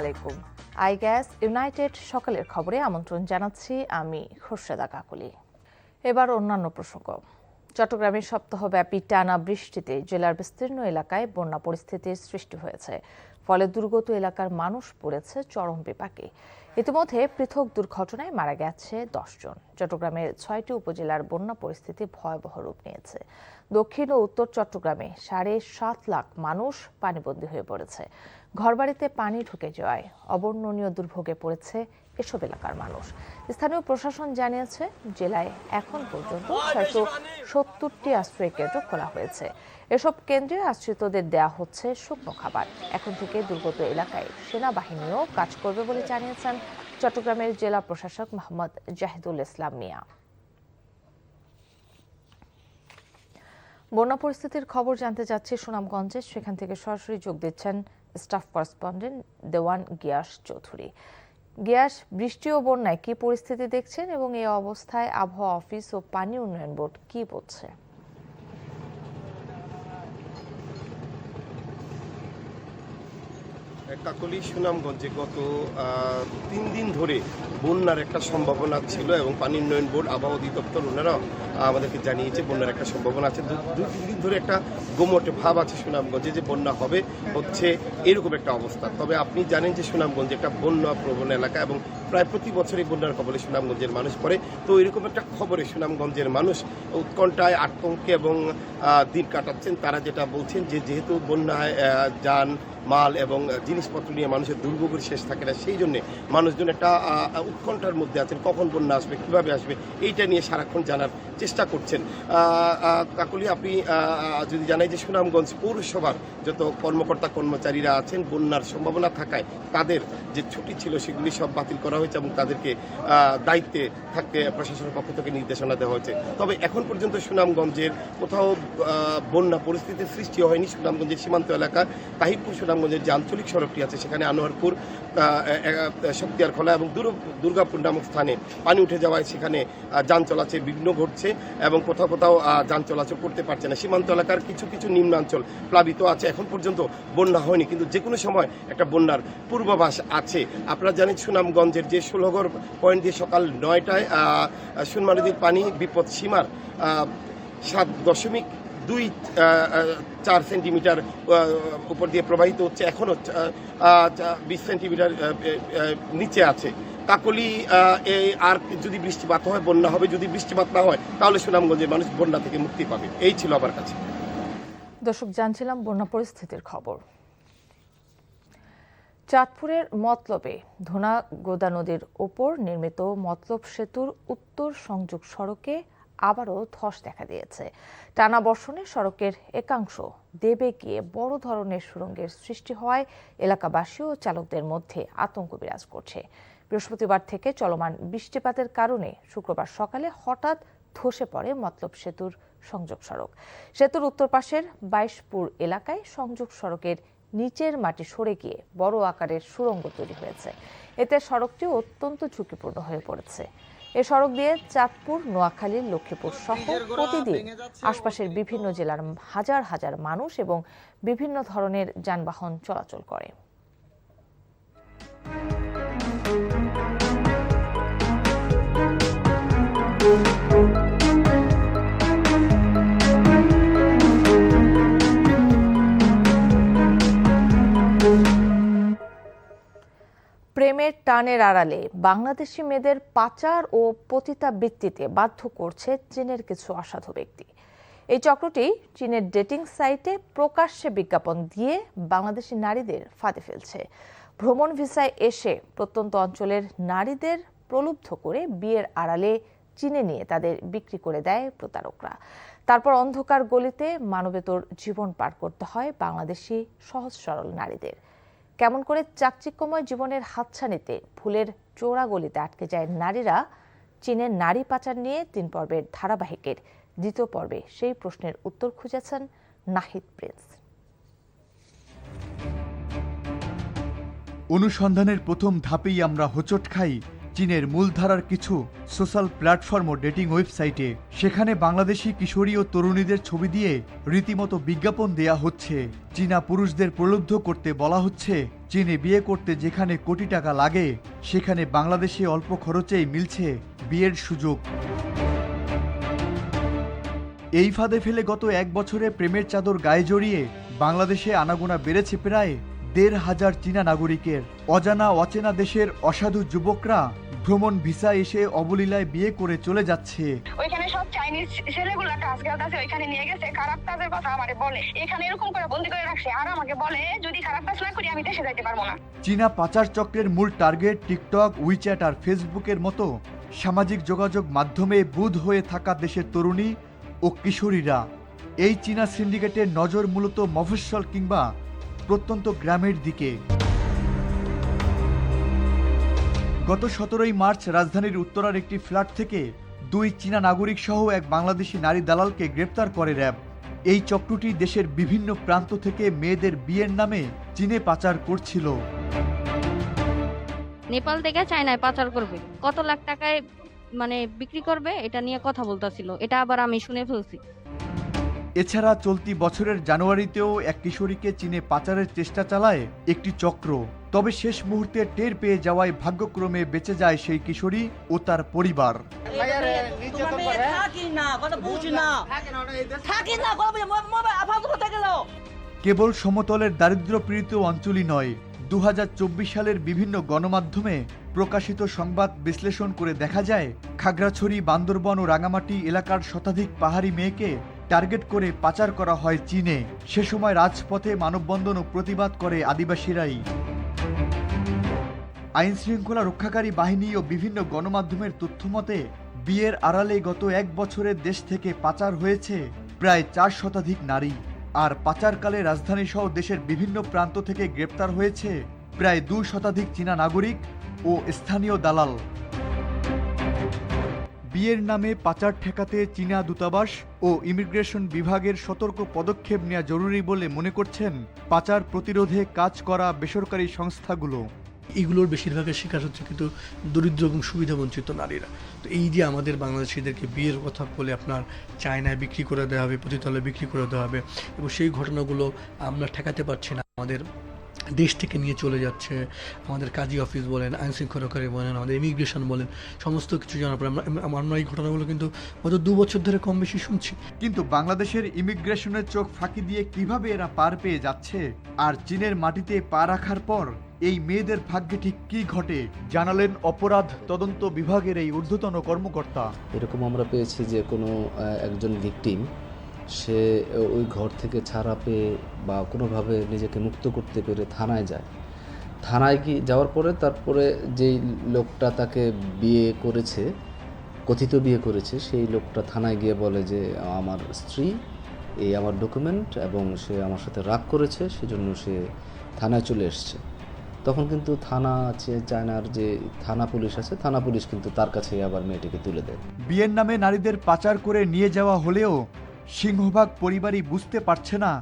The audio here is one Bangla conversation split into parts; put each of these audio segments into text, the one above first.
আলাইকুম। আই গ্যাস ইউনাইটেড সকালের খবরে আমন্ত্রণ জানাচ্ছি আমি খোরশেদা কাকলি। এবার অন্যান্য প্রসঙ্গ। চট্টগ্রামের সপ্তাহব্যাপী টানা বৃষ্টিতে জেলার বিস্তীর্ণ এলাকায় বন্যা পরিস্থিতির সৃষ্টি হয়েছে, ফলে দুর্গত এলাকার মানুষ পড়েছে চরম বিপাকে। ইতিমধ্যে পৃথক দুর্ঘটনায় মারা গেছে 10 জন। চট্টগ্রামের 6টি উপজেলার বন্যা পরিস্থিতি ভয়াবহ রূপ নিয়েছে। দক্ষিণ ও উত্তর চট্টগ্রামে 7.5 লাখ মানুষ পানিবন্দী হয়ে পড়েছে। ঘরবাড়িতে পানি ঢুকে যাওয়ায় অবর্ণনীয় দুর্ভোগে পড়েছে এসব এলাকার মানুষ। স্থানীয় প্রশাসন জানিয়েছে, জেলায় এখন পর্যন্ত 670টি আশ্রয় কেন্দ্র খোলা হয়েছে। এসব কেন্দ্রে আশ্রিতদের দেয়া হচ্ছে শুকনো খাবার। এখন থেকে দুর্গত এলাকায় সেনাবাহিনীও কাজ করবে বলে জানিয়েছেন চট্টগ্রামের জেলা প্রশাসক মোহাম্মদ জাহিদুল ইসলাম মিয়া। বন্যা পরিস্থিতির খবর জানতে যাচ্ছি সুনামগঞ্জে। সেখান থেকে সরাসরি যোগ দিচ্ছেন স্টাফ করেসপন্ডেন্ট দেওয়ান গিয়াস চৌধুরী। গিয়াস, বৃষ্টি ও বন্যায় কি পরিস্থিতি দেখছেন এবং এই অবস্থায় আবহাওয়া অফিস ও পানি উন্নয়ন বোর্ড কি বলছে? কাকলি, সুনামগঞ্জে গত 3 দিন ধরে বন্যার একটা সম্ভাবনা ছিল এবং পানি উন্নয়ন বোর্ড, আবহাওয়া অধিদপ্তর ওনারাও আমাদেরকে জানিয়েছে বন্যার একটা সম্ভাবনা আছে। 2-3 দিন ধরে একটা গোমটে ভাব আছে সুনামগঞ্জে যে বন্যা হবে হচ্ছে এরকম একটা অবস্থা। তবে আপনি জানেন যে সুনামগঞ্জ একটা বন্যা প্রবণ এলাকা এবং প্রায় প্রতি বছরই বন্যার কবলে সুনামগঞ্জের মানুষ পড়ে। তো এরকম একটা খবরে সুনামগঞ্জের মানুষ উৎকণ্ঠায়, আতঙ্কে এবং দিন কাটাচ্ছেন। তারা যেটা বলছেন যে যেহেতু বন্যায় যান মাল এবং জিনিসপত্র নিয়ে মানুষের দুর্ভোগের শেষ থাকে না, সেই জন্যে মানুষজন একটা উৎকণ্ঠার মধ্যে আছেন, কখন বন্যা আসবে, কীভাবে আসবে, এইটা নিয়ে সারাক্ষণ জানার চেষ্টা করছেন। কাকলি, আপনি যদি জানাই যে সুনামগঞ্জ পৌরসভার যত কর্মকর্তা কর্মচারীরা আছেন, বন্যার সম্ভাবনা থাকায় তাদের যে ছুটি ছিল সেগুলি সব বাতিল করা হয়েছে এবং তাদেরকে দায়িত্বে থাকতে প্রশাসনের পক্ষ থেকে নির্দেশনা দেওয়া হয়েছে। তবে এখন পর্যন্ত সুনামগঞ্জের কোথাও বন্যা পরিস্থিতির সৃষ্টি হয়নি। সুনামগঞ্জের সীমান্ত এলাকা তাহিরপুর সুনামগঞ্জের যে আঞ্চলিক সড়কটি আছে সেখানে আনোয়ারপুর, শক্তিয়ারখোলা এবং দুর্গাপুর নামক স্থানে পানি উঠে যাওয়ায় সেখানে যান চলাচল বিঘ্ন ঘটছে এবং কোথাও কোথাও যান চলাচল করতে পারছে না। সীমান্ত এলাকার কিছু কিছু নিম্নাঞ্চল প্লাবিত আছে। এখন পর্যন্ত বন্যা হয়নি, কিন্তু যে কোনো সময় একটা বন্যার পূর্বাভাস আছে। আপনারা জানেন সুনামগঞ্জের যে ষোলগড় পয়েন্ট দিয়ে সকাল 9টায় সুরমা নদীর পানি বিপদ সীমার 7.24 সেন্টিমিটার উপর দিয়ে প্রবাহিত হচ্ছে, এখনও 20 সেন্টিমিটার নিচে আছে। কাকলি, আর যদি বৃষ্টিপাত হয় বন্যা হবে, যদি বৃষ্টিপাত না হয় তাহলে সুনামগঞ্জের মানুষ বন্যা থেকে মুক্তি পাবে। এই ছিল আমার কাছে। দর্শক, জানছিলাম বন্যা পরিস্থিতির খবর। চাঁদপুরের মতলবে ধোনাগোদা নদীর ওপর নির্মিত মতলব সেতুর উত্তর সংযোগ সড়কে আবারও ধস দেখা দিয়েছে। টানা বর্ষণে সড়কের একাংশ দেবে গিয়ে বড় ধরনের সুড়ঙ্গের সৃষ্টি হওয়ায় এলাকাবাসী ও চালকদের মধ্যে আতঙ্ক বিরাজ করছে। বৃহস্পতিবার থেকে চলমান বৃষ্টিপাতের কারণে শুক্রবার সকালে হঠাৎ ধসে পড়ে মতলব সেতুর সংযোগ সড়ক। সেতুর উত্তর পাশের 22পুর এলাকায় সংযোগ সড়কের নিচের মাটি সরে গিয়ে বড় আকারের সুড়ঙ্গ তৈরি হয়েছে। এতে সড়কটি অত্যন্ত ঝুঁকিপূর্ণ হয়ে পড়েছে। এ সড়ক দিয়ে চাঁদপুর, নোয়াখালী, লক্ষ্মীপুর সহ প্রতিদিন আশপাশের বিভিন্ন জেলার হাজার হাজার মানুষ এবং বিভিন্ন ধরনের যানবাহন চলাচল করে। প্রেমের টানের আড়ালে বাংলাদেশি মেয়েদের পাচার ও পতিতাবৃত্তিতে বাধ্য করছে চীনের কিছু অসাধু ব্যক্তি। এই চক্রটি চীনের ডেটিং সাইটে প্রকাশ্যে বিজ্ঞাপন দিয়ে বাংলাদেশি নারীদের ফাঁদে ফেলছে। ভ্রমণ ভিসায় এসে প্রত্যন্ত অঞ্চলের নারীদের প্রলুব্ধ করে বিয়ের আড়ালে চীনে নিয়ে তাদের বিক্রি করে দেয় প্রতারকরা। তারপর অন্ধকার গলিতে মানবেতর জীবন পার করতে হয় বাংলাদেশি সহজ সরল নারীদের। কেমন করে চাকচিক্যময় জীবনের হাতছানিতে ভুলের চোরা গলিতে আটকে যায় নারীরা? চীনের নারী পাচার নিয়ে 3 পর্বের ধারাবাহিকের 2য় পর্বে সেই প্রশ্নের উত্তর খুঁজেছেন নাহিদ প্রিন্স। অনুসন্ধানের প্রথম ধাপেই আমরা হোঁচট খাই চীনের মূলধারার কিছু সোশ্যাল প্ল্যাটফর্ম ও ডেটিং ওয়েবসাইটে। সেখানে বাংলাদেশি কিশোরী ও তরুণীদের ছবি দিয়ে রীতিমতো বিজ্ঞাপন দেয়া হচ্ছে। চীনা পুরুষদের প্রলুব্ধ করতে বলা হচ্ছে চীনে বিয়ে করতে যেখানে কোটি টাকা লাগে সেখানে বাংলাদেশে অল্প খরচেই মিলছে বিয়ের সুযোগ। এই ফাঁদে ফেলে গত 1 বছরে প্রেমের চাদর গায়ে জড়িয়ে বাংলাদেশে আনাগোনা বেড়েছে প্রায় 1,500 চীনা নাগরিকের। অজানা অচেনা দেশের অসাধু যুবকরা ভ্রমণ ভিসা এসে অবলীলায় বিয়ে করে চলে যাচ্ছে। ওইখানে সব চাইনিজ ছেলেগুলা কাজ করতেছে, ওইখানে নিয়ে গেছে, খারাপ কাজের কথা আমারে বলে, এখানে এরকম করে বন্দি করে রাখছে, আর আমাকে বলে যদি খারাপ কাজ না করি আমি দেশে যাইতে পারবো না। চীনা পাচার চক্রের মূল টার্গেট টিকটক, উইচ্যাট আর ফেসবুকের মতো সামাজিক যোগাযোগ মাধ্যমে বুঁদ হয়ে থাকা দেশের তরুণী ও কিশোরীরা। এই চীনা সিন্ডিকেটের নজর মূলত মফস্বল কিংবা প্রত্যন্ত গ্রামের দিকে। গত 17 মার্চ রাজধানীর উত্তরার একটি ফ্ল্যাট থেকে 2 চীনা নাগরিক সহ এক বাংলাদেশি নারী দালালকে গ্রেপ্তার করে র্যাব। এই চক্রটি দেশের বিভিন্ন প্রান্ত থেকে মেয়েদের বিয়ের নামে চীনে পাচার করছিল। নেপাল থেকে চায়নায় পাচার করবে, কত লাখ টাকায় বিক্রি করবে এটা নিয়ে কথা বলতেছিল, এটা আবার আমি শুনে ফেলছি। এছাড়া চলতি বছরের জানুয়ারিতেও এক কিশোরীকে চীনে পাচারের চেষ্টা চালায় একটি চক্র। তবে শেষ মুহূর্তে টের পেয়ে যাওয়ায় ভাগ্যক্রমে বেঁচে যায় সেই কিশোরী ও তার পরিবার। কেবল সমতলের দারিদ্র্যপীড়িত অঞ্চলই নয়, 2024 সালের বিভিন্ন গণমাধ্যমে প্রকাশিত সংবাদ বিশ্লেষণ করে দেখা যায় খাগড়াছড়ি, বান্দরবন ও রাঙামাটি এলাকার শতাধিক পাহাড়ি মেয়েকে টার্গেট করে পাচার করা হয় চীনে। সে সময় রাজপথে মানববন্ধন ও প্রতিবাদ করে আদিবাসীরাই। আইন শৃঙ্খলা রক্ষাকারী বাহিনী ও বিভিন্ন গণমাধ্যমের তথ্যমতে বিয়ের আড়ালে গত 1 বছরে দেশ থেকে পাচার হয়েছে প্রায় 4 শতাধিক নারী। আর পাচারকালে রাজধানী সহ দেশের বিভিন্ন প্রান্ত থেকে গ্রেপ্তার হয়েছে প্রায় 2 শতাধিক চীনা নাগরিক ও স্থানীয় দালাল। বিয়ের নামে পাচার ঠেকাতে চীনা দূতাবাস ও ইমিগ্রেশন বিভাগের সতর্ক পদক্ষেপ নেওয়া জরুরি বলে মনে করছেন পাচার প্রতিরোধে কাজ করা বেসরকারি সংস্থাগুলো। এগুলোর বেশিরভাগের শিকার হচ্ছে কিন্তু দরিদ্র এবং সুবিধাবঞ্চিত নারীরা। তো এই যে আমাদের বাংলাদেশিদেরকে বিয়ের কথা বলে আপনার চায়নায় বিক্রি করে দেওয়া হবে, প্রতিতলে বিক্রি করে দেওয়া হবে, এবং সেই ঘটনাগুলো আমরা ঠেকাতে পারছি না। আমাদের দেশ থেকে নিয়ে চলে যাচ্ছে, আমাদের কাজী অফিস বলেন, আইন শৃঙ্খলাকারী বলেন, আমাদের ইমিগ্রেশন বলেন, সমস্ত কিছু জানার পর আমরা এই ঘটনাগুলো কিন্তু গত 2 বছর ধরে কম বেশি শুনছি। কিন্তু বাংলাদেশের ইমিগ্রেশনের চোখ ফাঁকি দিয়ে কিভাবে এরা পার পেয়ে যাচ্ছে, আর চীনের মাটিতে পা রাখার পর এই মেয়েদের ভাগ্যে ঠিক কি ঘটে, জানালেন অপরাধ তদন্ত বিভাগের এই ঊর্ধ্বতন কর্মকর্তা। এরকম আমরা পেয়েছি যে কোনো একজন ভিকটিম সে ওই ঘর থেকে ছাড়া পেয়ে বা কোনোভাবে নিজেকে মুক্ত করতে পেরে থানায় যায়। থানায় যাওয়ার পরে তারপরে যেই লোকটা তাকে বিয়ে করেছে, কথিত বিয়ে করেছে, সেই লোকটা থানায় গিয়ে বলে যে আমার স্ত্রী, এই আমার ডকুমেন্ট, এবং সে আমার সাথে রাগ করেছে, সেজন্য সে থানায় চলে এসছে। তখন কিন্তু থানা আছে, চায়নার যে থানা পুলিশ আছে, থানা পুলিশ কিন্তু তার কাছে আবার মেয়েটিকে তুলে দেয়। বিয়ের নামে নারীদের পাচার করে নিয়ে যাওয়া হলেও সিংহভাগ পরিবারই বুঝতে পারছে না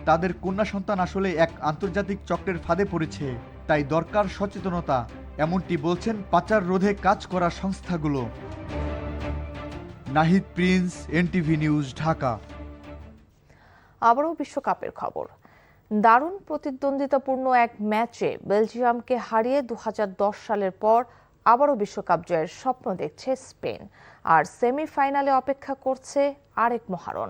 তাদের কন্যা সন্তান আসলে এক আন্তর্জাতিক চক্রের ফাঁদে পড়েছে। তাই দরকার সচেতনতা, এমনটি বলছেন পাচার রোধে কাজ করা সংস্থাগুলো। Nahid Prince, NTV news, Dhaka. আবারও বিশ্বকাপের খবর। দারুণ প্রতিদ্বন্দ্বিতাপূর্ণ এক ম্যাচে বেলজিয়ামকে হারিয়ে 2010 সালের পর আবারও বিশ্বকাপ জয়ের স্বপ্ন দেখছে স্পেন। আর সেমিফাইনালে অপেক্ষা করছে আরেক মহারণ।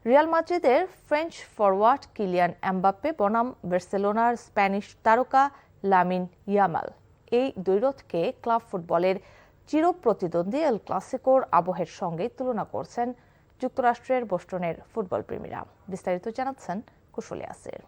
রিয়াল মাদ্রিদের ফ্রেঞ্চ ফরওয়ার্ড কিলিয়ান এমবাপ্পে বনাম বার্সেলোনার স্প্যানিশ তারকা লামিন ইয়ামাল। এই দ্বৈরথকে ক্লাব ফুটবলের চিরপ্রতিদ্বন্দ্বী এল ক্লাসিকোর আবহের সঙ্গে তুলনা করছেন যুক্তরাষ্ট্রের বোস্টনের ফুটবল প্রেমীরা। বিস্তারিত জানাচ্ছেন কুশলী আসির।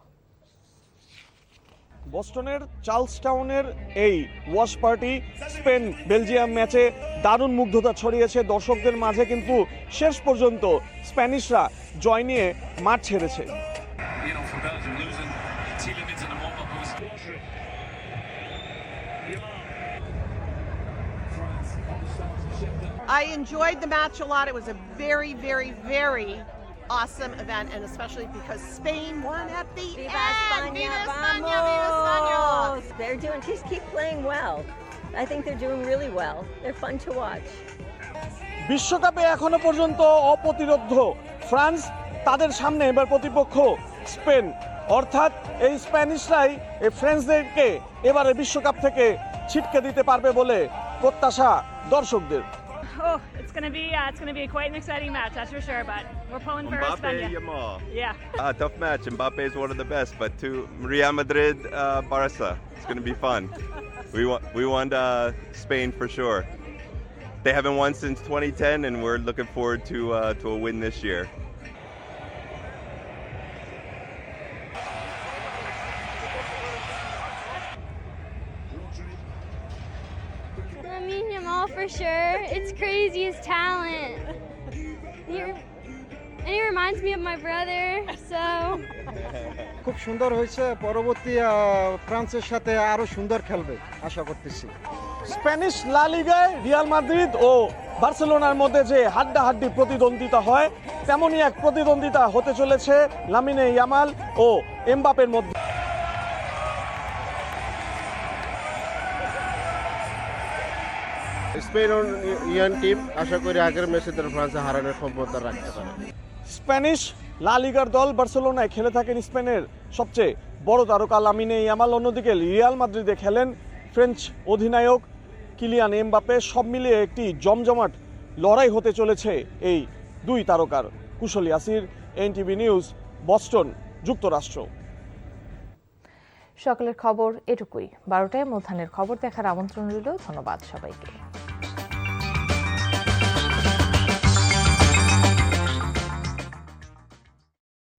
বোস্টনের চার্লসটাউনের এই ওয়াশ পার্টি স্পেন বেলজিয়াম ম্যাচে দারুণ মুগ্ধতা ছড়িয়েছে দর্শকদের মাঝে, কিন্তু শেষ পর্যন্ত স্প্যানিশরা জয় নিয়ে মাঠ ছেড়েছে। I enjoyed the match a lot. It was a very, very, very awesome event, and especially because Spain won at the end. Viva España, Viva España, viva España. They're just keep playing well. I think they're doing really well. They're fun to watch. বিশ্বকাপে এখনো পর্যন্ত অপ্রতিরোধ্য ফ্রান্স, তাদের সামনে এবার প্রতিপক্ষ স্পেন। অর্থাৎ এই স্প্যানিশরাই এই ফ্রেঞ্চদেরকে এবারে বিশ্বকাপ থেকে ছিটকে দিতে পারবে বলে প্রত্যাশা দর্শকদের। Oh, it's gonna be quite an exciting match, that's for sure. But we're pulling for España. Yamal. Yeah. Tough match. Mbappe is one of the best, but to Real Madrid, Barca, it's going to be fun. We want Spain for sure. They haven't won since 2010, and we're looking forward to a win this year. Lamine Yamal for sure. It's crazy his talent. And he reminds me of my brother, so খুব সুন্দর হয়েছে, পরবর্তী ফ্রান্সের সাথে আরো সুন্দর খেলবে আশা করতেছি। স্প্যানিশ লা লিগায় রিয়াল মাদ্রিদ ও বার্সেলোনার মধ্যে যে হাড্ডাহাড্ডি প্রতিদ্বন্দ্বিতা হয়, তেমনই এক প্রতিদ্বন্দ্বিতা হতে চলেছে লামিনে ইয়ামাল ও এমবাপের মধ্যে। স্পেন ইয়ান টিম, আশা করি আগের ম্যাচে তারা ফ্রান্সে হারানোর সম্ভাবনা রাখতে পারে। স্প্যানিশ লা লিগার দল বার্সেলোনায় খেলে থাকেন স্পেনের সবচেয়ে বড় তারকা লামিনে ইয়ামাল, অন্যদিকে রিয়াল মাদ্রিদে খেলেন ফ্রেঞ্চ অধিনায়ক কিলিয়ান এমবাপে। সব মিলিয়ে একটি জমজমাট লড়াই হতে চলেছে এই দুই তারকার। কুশলী আসির, এনটিভি নিউজ, বস্টন, যুক্তরাষ্ট্র। সকালের খবর এটুকুই। 12টায় মধ্যাহ্নের খবর দেখার আমন্ত্রণ রইল। ধন্যবাদ সবাইকে।